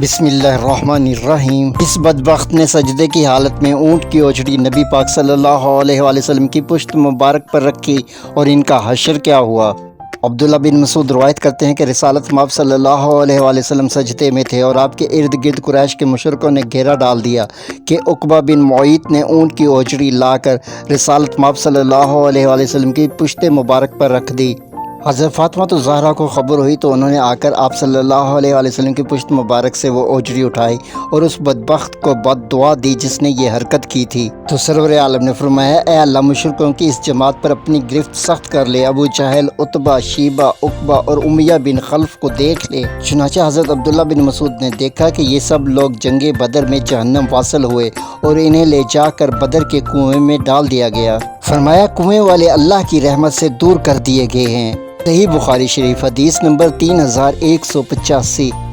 بسم اللہ الرحمن الرحیم۔ اس بدبخت نے سجدے کی حالت میں اونٹ کی اوجڑی نبی پاک صلی اللہ علیہ وآلہ وسلم کی پشت مبارک پر رکھی اور ان کا حشر کیا ہوا؟ عبداللہ بن مسعود روایت کرتے ہیں کہ رسالت مآب صلی اللہ علیہ وآلہ وسلم سجدے میں تھے اور آپ کے ارد گرد قریش کے مشرکوں نے گھیرا ڈال دیا کہ عقبہ بن معیط نے اونٹ کی اوجڑی لا کر رسالت مآب صلی اللہ علیہ وآلہ وسلم کی پشت مبارک پر رکھ دی۔ حضرت فاطمہ الزہرا کو خبر ہوئی تو انہوں نے آ کر آپ صلی اللہ علیہ وآلہ وسلم کی پشت مبارک سے وہ اوجڑی اٹھائی اور اس بدبخت کو بد دعا دی جس نے یہ حرکت کی تھی۔ تو سرور عالم نے فرمایا، اے اللہ، مشرکوں کی اس جماعت پر اپنی گرفت سخت کر لے، ابو جہل، عتبہ، شیبہ، عقبہ اور امیہ بن خلف کو دیکھ لے۔ چنانچہ حضرت عبداللہ بن مسعود نے دیکھا کہ یہ سب لوگ جنگ بدر میں جہنم واصل ہوئے اور انہیں لے جا کر بدر کے کنویں میں ڈال دیا گیا۔ فرمایا، کنویں والے اللہ کی رحمت سے دور کر دیے گئے ہیں۔ صحیح بخاری شریف، حدیث نمبر 3185۔